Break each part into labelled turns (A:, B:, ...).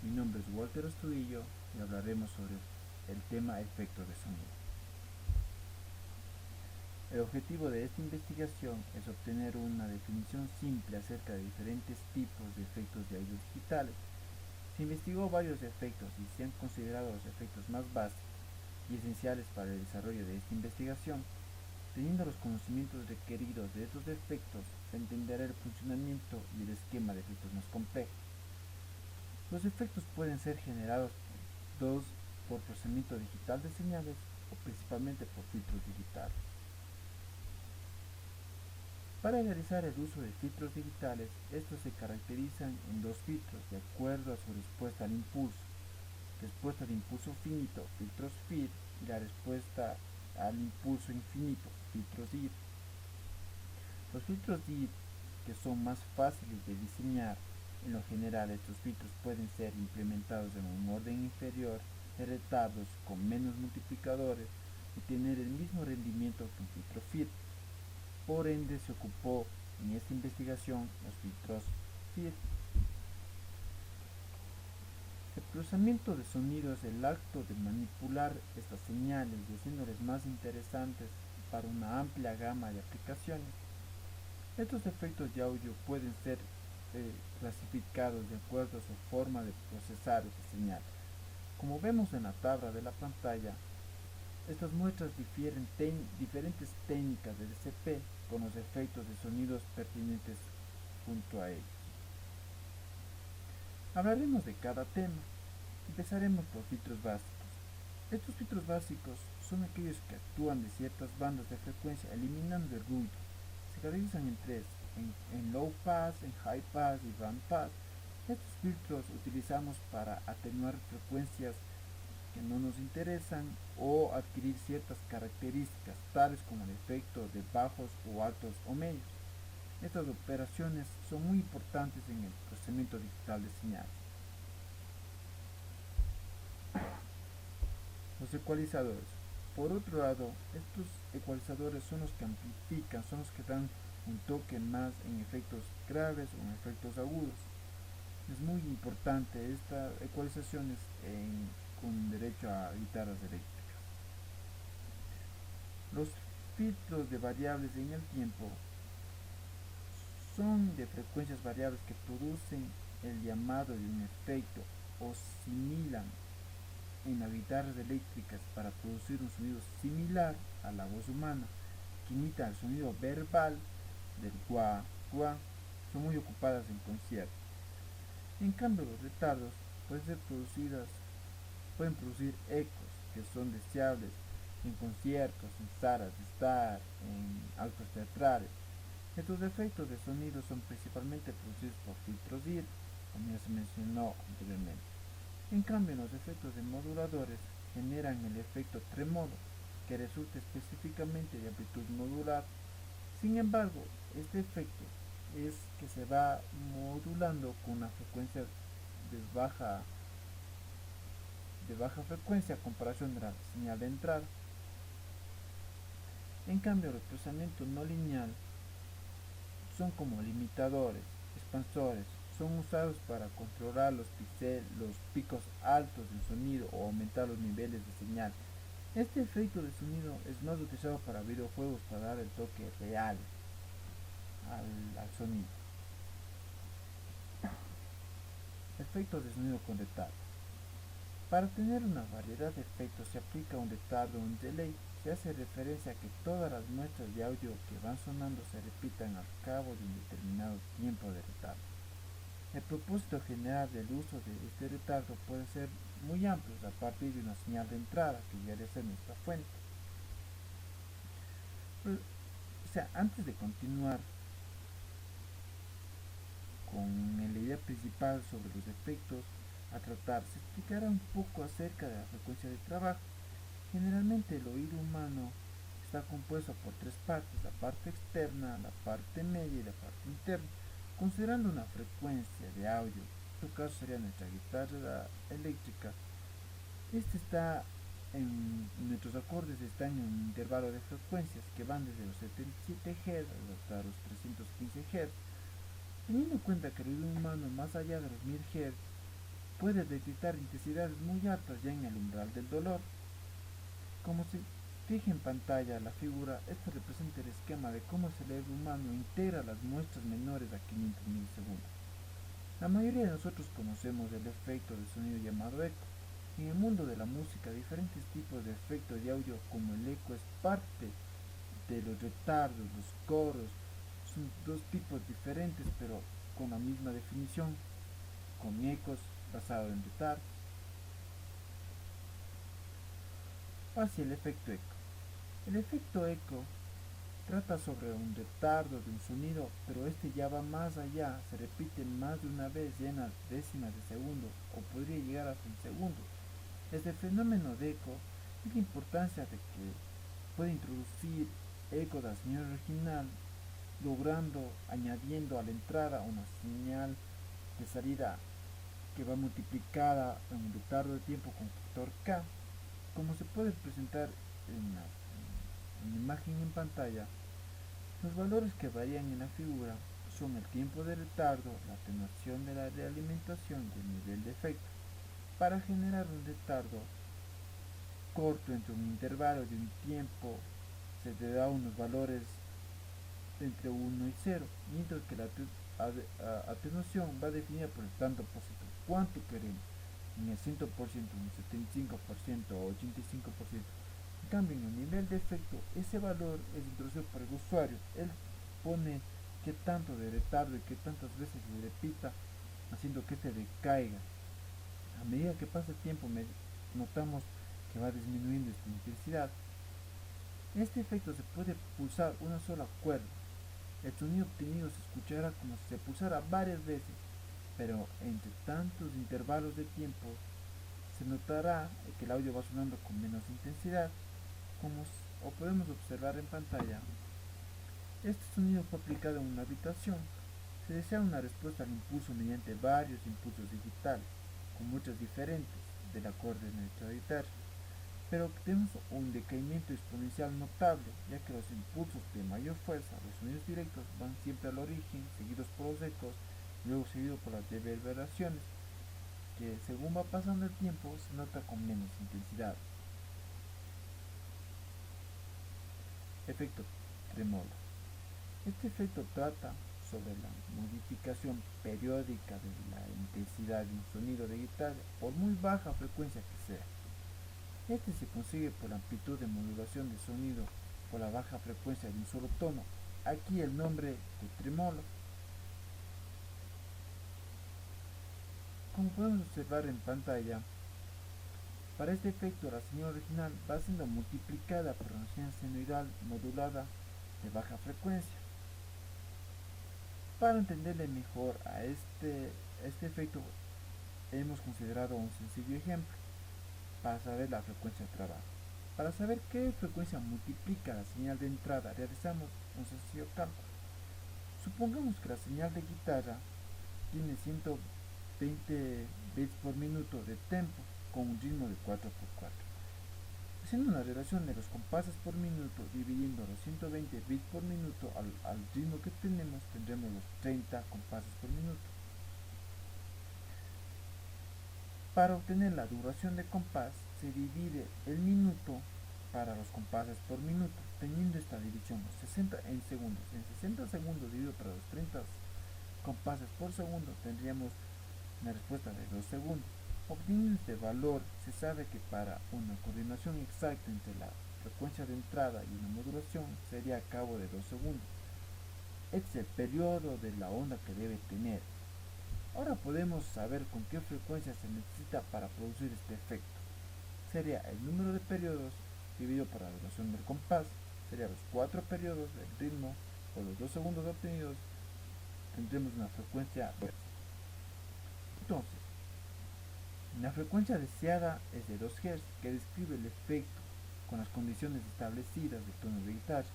A: Mi nombre es Walter Astudillo y hablaremos sobre el tema efectos de sonido. El objetivo de esta investigación es obtener una definición simple acerca de diferentes tipos de efectos de audio digitales. Se investigó varios efectos y se han considerado los efectos más básicos y esenciales para el desarrollo de esta investigación. Teniendo los conocimientos requeridos de estos efectos, se entenderá el funcionamiento y el esquema de efectos más complejos. Los efectos pueden ser generados por procesamiento digital de señales o principalmente por filtros digitales. Para realizar el uso de filtros digitales, estos se caracterizan en dos filtros de acuerdo a su respuesta al impulso. Respuesta de impulso finito, filtros FIR, y la respuesta al impulso infinito, filtros DIR. Los filtros DIR, que son más fáciles de diseñar, en lo general estos filtros pueden ser implementados en un orden inferior de retardos con menos multiplicadores y tener el mismo rendimiento que un filtro FIR. Por ende se ocupó en esta investigación los filtros FIR. El procesamiento de sonido es el acto de manipular estas señales y haciéndoles más interesantes para una amplia gama de aplicaciones. Estos efectos de audio pueden ser clasificados de acuerdo a su forma de procesar esa señal. Como vemos en la tabla de la pantalla, estas muestras difieren diferentes técnicas de DCP con los efectos de sonidos pertinentes junto a ellos. Hablaremos de cada tema. Empezaremos por filtros básicos. Estos filtros básicos son aquellos que actúan de ciertas bandas de frecuencia eliminando el ruido. Se caracterizan en tres, en low pass, en high pass y band pass. Estos filtros utilizamos para atenuar frecuencias que no nos interesan o adquirir ciertas características tales como el efecto de bajos o altos o medios. Estas operaciones son muy importantes en el procesamiento digital de señales. Los ecualizadores. Por otro lado, estos ecualizadores son los que amplifican, son los que dan un toque más en efectos graves o en efectos agudos. Es muy importante estas ecualizaciones con derecho a guitarras eléctricas. Los filtros de variables en el tiempo son de frecuencias variables que producen el llamado de un efecto o similan en las guitarras eléctricas para producir un sonido similar a la voz humana, que imita el sonido verbal del guá, guá, son muy ocupadas en conciertos. En cambio, los retardos pueden producir ecos que son deseables en conciertos, en salas de estar, en actos teatrales. Estos efectos de sonido son principalmente producidos por filtros DIR, como ya se mencionó anteriormente. En cambio, los efectos de moduladores generan el efecto tremolo, que resulta específicamente de amplitud modular. Sin embargo, este efecto es que se va modulando con una frecuencia de baja frecuencia a comparación de la señal de entrada. En cambio, el procesamiento no lineal son como limitadores, expansores, son usados para controlar los picos altos del sonido o aumentar los niveles de señal. Este efecto de sonido es más utilizado para videojuegos para dar el toque real al sonido. Efectos de sonido con retardo. Para tener una variedad de efectos se aplica un retardo o un delay. Se hace referencia a que todas las muestras de audio que van sonando se repitan al cabo de un determinado tiempo de retardo. El propósito general del uso de este retardo puede ser muy amplio a partir de una señal de entrada que ya debe ser nuestra fuente. Antes de continuar con la idea principal sobre los efectos a tratar, se explicará un poco acerca de la frecuencia de trabajo. Generalmente el oído humano está compuesto por tres partes, la parte externa, la parte media y la parte interna. Considerando una frecuencia de audio, en este caso sería nuestra guitarra eléctrica, nuestros acordes están en un intervalo de frecuencias que van desde los 77 Hz hasta los 315 Hz. Teniendo en cuenta que el oído humano más allá de los 1000 Hz puede detectar intensidades muy altas ya en el umbral del dolor. Como se fija en pantalla la figura, esto representa el esquema de cómo el cerebro humano integra las muestras menores a 500 milisegundos. La mayoría de nosotros conocemos el efecto de sonido llamado eco. En el mundo de la música, diferentes tipos de efectos de audio como el eco es parte de los retardos, los coros. Son dos tipos diferentes pero con la misma definición, con ecos basados en retardos. Hacia el efecto eco. El efecto eco trata sobre un retardo de un sonido, pero este ya va más allá, se repite más de una vez ya en las décimas de segundo o podría llegar hasta un segundo. Este fenómeno de eco es la importancia de que puede introducir eco de la señal original, logrando, añadiendo a la entrada una señal de salida que va multiplicada en un retardo de tiempo con factor K. Como se puede presentar en la imagen en pantalla, los valores que varían en la figura son el tiempo de retardo, la atenuación de la realimentación y el nivel de efecto. Para generar un retardo corto entre un intervalo de un tiempo se te da unos valores entre 1 y 0, mientras que la atenuación va definida por el tanto por ciento. ¿Cuánto queremos? En el 100%, en el 75% o 85%. En cambio, en el nivel de efecto, ese valor es introducido por el usuario. Él pone qué tanto de retardo y qué tantas veces se repita, haciendo que este decaiga. A medida que pasa el tiempo, notamos que va disminuyendo esta intensidad. Este efecto se puede pulsar una sola cuerda. El sonido obtenido se escuchará como si se pulsara varias veces, pero entre tantos intervalos de tiempo se notará que el audio va sonando con menos intensidad, como podemos observar en pantalla. Este sonido fue aplicado en una habitación. Se desea una respuesta al impulso mediante varios impulsos digitales, con muchas diferentes del acorde hereditario, pero tenemos un decaimiento exponencial notable, ya que los impulsos de mayor fuerza, los sonidos directos, van siempre al origen, seguidos por los ecos, luego seguido por las reverberaciones, que según va pasando el tiempo se nota con menos intensidad. Efecto tremolo. Este efecto trata sobre la modificación periódica de la intensidad de un sonido de guitarra, por muy baja frecuencia que sea. Este se consigue por la amplitud de modulación de sonido por la baja frecuencia de un solo tono. Aquí el nombre de tremolo. Como podemos observar en pantalla, para este efecto la señal original va siendo multiplicada por una señal senoidal modulada de baja frecuencia. Para entenderle mejor a este efecto hemos considerado un sencillo ejemplo para saber la frecuencia de trabajo. Para saber qué frecuencia multiplica la señal de entrada realizamos un sencillo cálculo. Supongamos que la señal de guitarra tiene 120 bits por minuto de tempo con un ritmo de 4x4. Haciendo una relación de los compases por minuto dividiendo los 120 bits por minuto al ritmo que tenemos, tendremos los 30 compases por minuto. Para obtener la duración de compás se divide el minuto para los compases por minuto, teniendo esta división 60 en segundos. En 60 segundos dividido para los 30 compases por segundo tendríamos una respuesta de 2 segundos. Obteniendo este valor, se sabe que para una coordinación exacta entre la frecuencia de entrada y una modulación sería a cabo de 2 segundos. Este es el periodo de la onda que debe tener. Ahora podemos saber con qué frecuencia se necesita para producir este efecto. Sería el número de periodos dividido por la duración del compás, sería los 4 periodos del ritmo por los 2 segundos obtenidos, tendremos una frecuencia. Entonces, la frecuencia deseada es de 2 Hz, que describe el efecto con las condiciones establecidas de tonos de guitarra.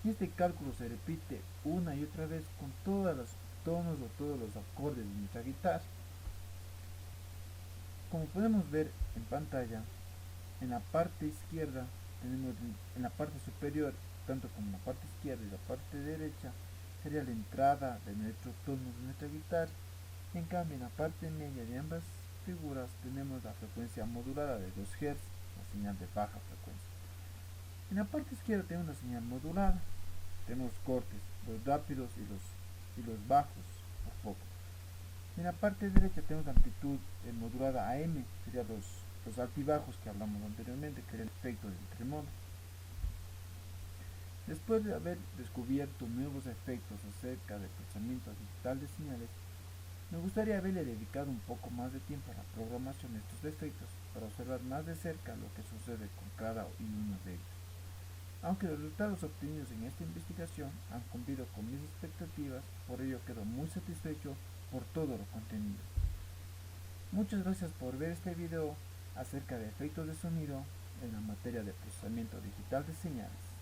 A: Y este cálculo se repite una y otra vez con todos los tonos o todos los acordes de nuestra guitarra. Como podemos ver en pantalla, en la parte izquierda tenemos en la parte superior, tanto como la parte izquierda y la parte derecha, sería la entrada de nuestros tonos de nuestra guitarra. En cambio, en la parte media de ambas figuras tenemos la frecuencia modulada de 2 Hz, la señal de baja frecuencia. En la parte izquierda tenemos la señal modulada, tenemos cortes, los rápidos y los bajos por foco. En la parte derecha tenemos la amplitud modulada AM, serían los altibajos que hablamos anteriormente, que era el efecto del tremodo. Después de haber descubierto nuevos efectos acerca del procesamiento digital de señales, me gustaría haberle dedicado un poco más de tiempo a la programación de estos efectos para observar más de cerca lo que sucede con cada uno de ellos. Aunque los resultados obtenidos en esta investigación han cumplido con mis expectativas, por ello quedo muy satisfecho por todo lo contenido. Muchas gracias por ver este video acerca de efectos de sonido en la materia de procesamiento digital de señales.